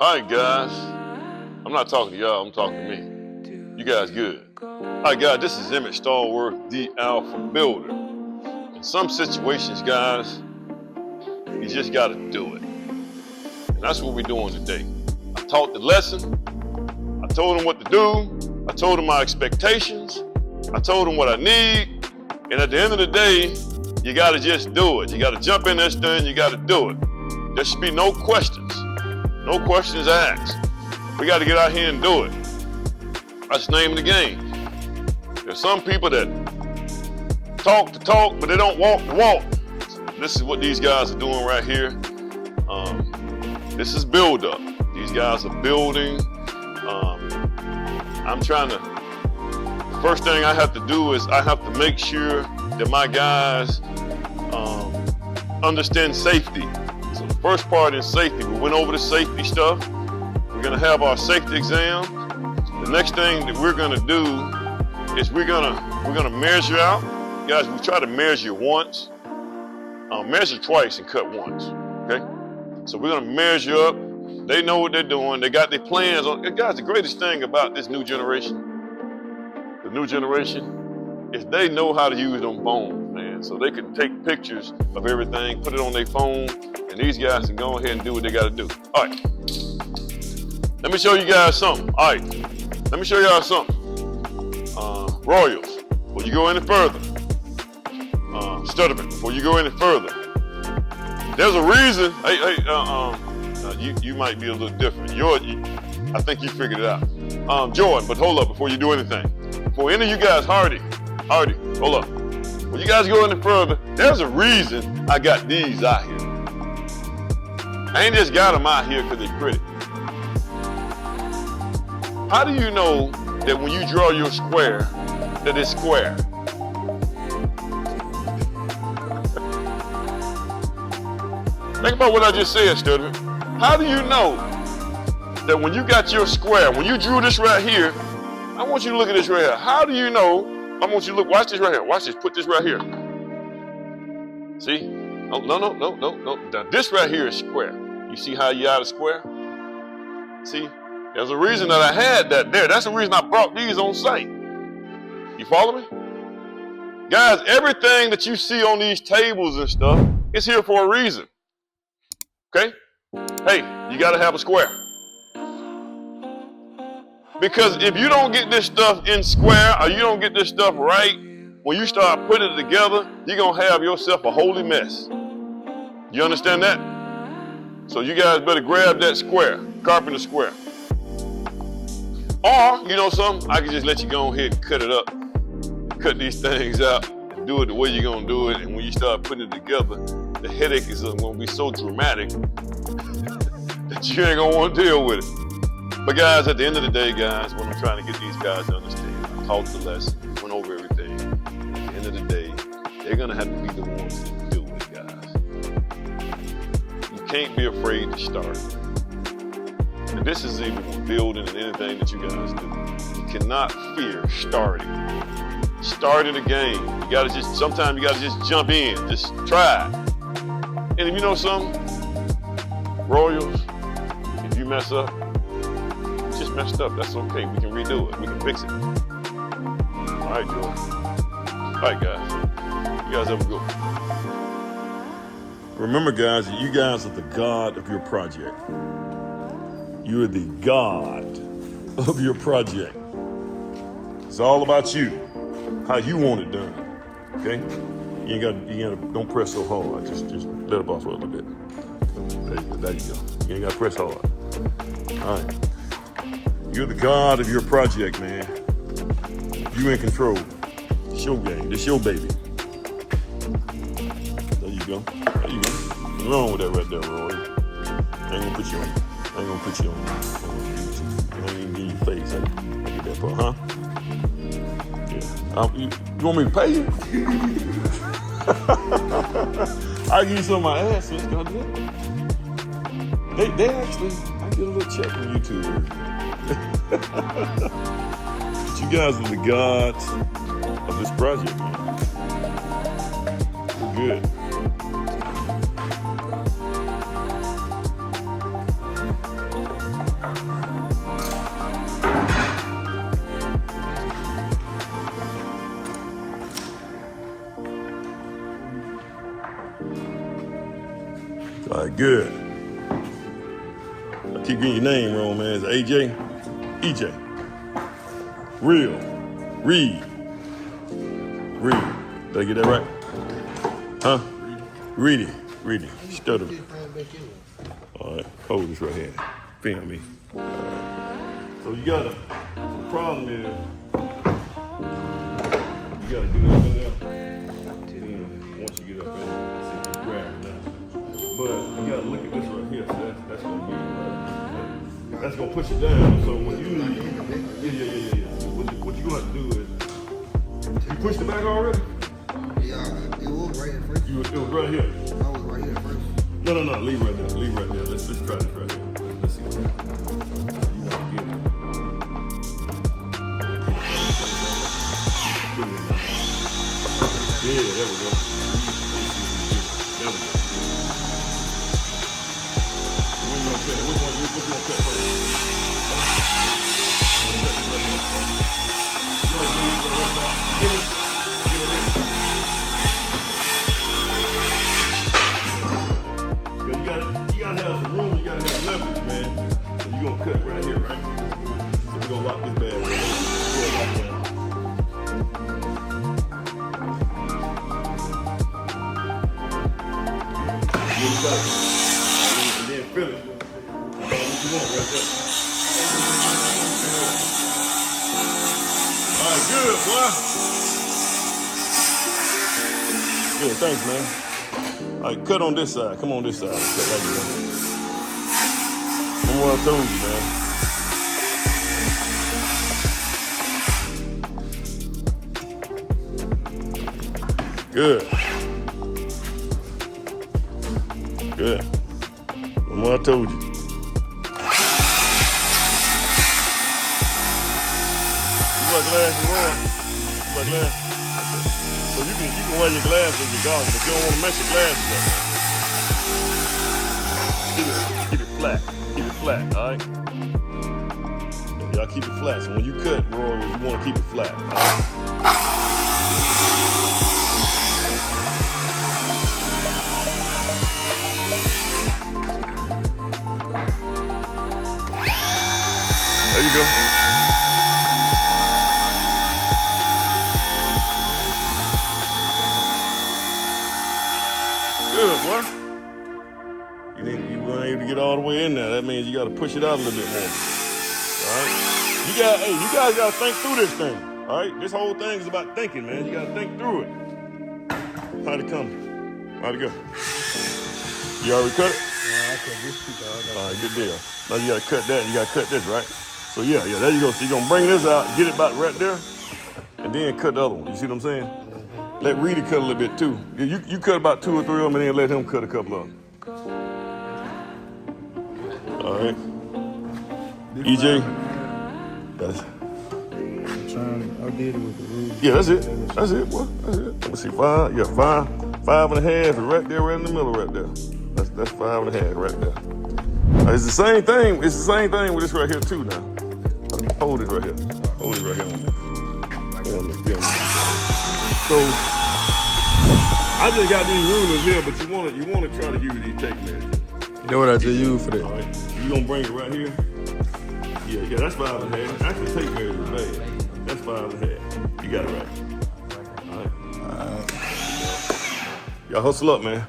All right, guys. I'm not talking to y'all, I'm talking to me. You guys good? All right, guys, this is Emmett Stallworth, the Alpha Builder. In some situations, guys, you just got to do it. And that's what we're doing today. I taught the lesson. I told them what to do. I told them my expectations. I told them what I need. And at the end of the day, you got to just do it. You got to jump in this thing. You got to do it. There should be no questions. No questions asked. We got to get out here and do it. That's the name of the game. There's some people that talk the talk, but they don't walk the walk. This is what these guys are doing right here. This is build up. These guys are building. I'm trying to, the first thing I have to do is I have to make sure that my guys understand safety. So the first part is safety. We went over the safety stuff. We're gonna have our safety exam. The next thing that we're gonna do is we're gonna measure out. Guys, we try to measure once, measure twice and cut once, okay? So we're gonna measure up. They know what they're doing. They got their plans on. Guys, the greatest thing about this new generation, the new generation, is they know how to use them phones, man. So they can take pictures of everything, put it on their phone, and these guys can go ahead and do what they gotta do. All right, let me show you guys something. All right, let me show y'all something. Royals, before you go any further, Stutterman, before you go any further, there's a reason. You might be a little different. I think you figured it out. Jordan, but hold up before you do anything. Before any of you guys, Hardy, hold up. When you guys go any further, there's a reason I got these out here. I ain't just got them out here because they're pretty. How do you know that when you draw your square, that it's square? Think about what I just said, Stutterman. How do you know that when you got your square, when you drew this right here, I want you to look at this right here. How do you know? I want you to look, watch this right here. Watch this, put this right here. See? No. Now this right here is square. You see how you out of square? See? There's a reason that I had that there. That's the reason I brought these on site. You follow me? Guys, everything that you see on these tables and stuff, it's here for a reason. Okay? Hey, you gotta have a square. Because if you don't get this stuff in square, or you don't get this stuff right, when you start putting it together, you're gonna have yourself a holy mess. You understand that? So you guys better grab that square, carpenter square. Or, you know something, I can just let you go ahead and cut it up, cut these things out, and do it the way you're gonna do it, and when you start putting it together, the headache is gonna be so dramatic that you ain't gonna want to deal with it. But guys, at the end of the day, guys, what I'm trying to get these guys to understand, I taught the lesson, went over everything. At the end of the day, they're gonna have to be the ones to do it, guys. You can't be afraid to start. And this is even with building and anything that you guys do. You cannot fear starting. Starting a game. You gotta just, sometimes you gotta just jump in, just try. And if you know something, Royals, if you mess up, you just messed up. That's okay. We can redo it. We can fix it. All right, Joe. All right, guys. You guys have a good one. Remember, guys, that you guys are the God of your project. You're the God of your project. It's all about you, how you want it done. Okay? You gotta, don't press so hard. Just let it off a little bit. There you go. You ain't gotta press hard. All right. You're the God of your project, man. You in control. It's your game. It's your baby. There you go. There you go. What's wrong with that right there, Roy? I ain't gonna put you on. I ain't gonna put you on give you face. I get that part, huh? Yeah. You want me to pay you? I'll give you some of my ass. So it's gonna do it. They actually, I get a little check from YouTube. But you guys are the gods of this project, man. We're good. All right, good. I keep getting your name wrong, man. Is it AJ? EJ. Real. Reed. Did I get that right? Huh? Reedy. Stutter. All right, hold this right here. Film me. So you gotta, the problem is, you gotta get up in there. Once you get up in there, see, just grab it now. But you gotta look at this right here. So that's gonna be, that's gonna push it down. So when you, yeah. What you gonna have to do is, you pushed it back already? Yeah, it was right here first. It was right here. I was right here first. No, leave right there. Let's try this right here. Let's see what happens. You want to get it. Yeah, there we go. Which one you gonna cut first? You gotta have some room, you gotta have leverage, man. So you're gonna cut right here, right? So we're gonna lock this bad right here. And then fill it. What you want right there. All right, good, boy. Good, thanks, man. All right, cut on this side. Come on this side. Cut like that. Remember what I told you, man. Good. Remember what I told you. You wear glasses on? You wear glasses? So you can wear your glasses regardless, but you don't want to mess your glasses up. Keep it flat, all right? Y'all keep it flat. So when you cut, Roy, you want to keep it flat, all right? There you go. Good, boy. You weren't able to get all the way in there. That means you got to push it out a little bit more. All right? You guys got to think through this thing. All right? This whole thing is about thinking, man. You got to think through it. How'd it come? How'd it go? You already cut it? Yeah, I cut this piece out. All right, good deal. Now you got to cut that and you got to cut this, right? So yeah, there you go. So you're going to bring this out, get it about right there, and then cut the other one. You see what I'm saying? Let Reedy cut a little bit too. You cut about 2 or 3 of them and then let him cut a couple of them. All right. EJ. I did it with the rules. Yeah, that's it, boy. That's it. Let me see, 5. Yeah, 5 and a half is right there, right in the middle, right there. That's 5 and a half right there. It's the same thing. It's the same thing with this right here too. Now, hold it right here. Hold it right here. So I just got these rulers here, but you want to try to use these tape measures. You know what I just used for that? All right. You gonna bring it right here? Yeah, that's 5 and a half. Actually, tape measure is bad. That's 5 and a half. You got it right. All right. Y'all hustle up, man.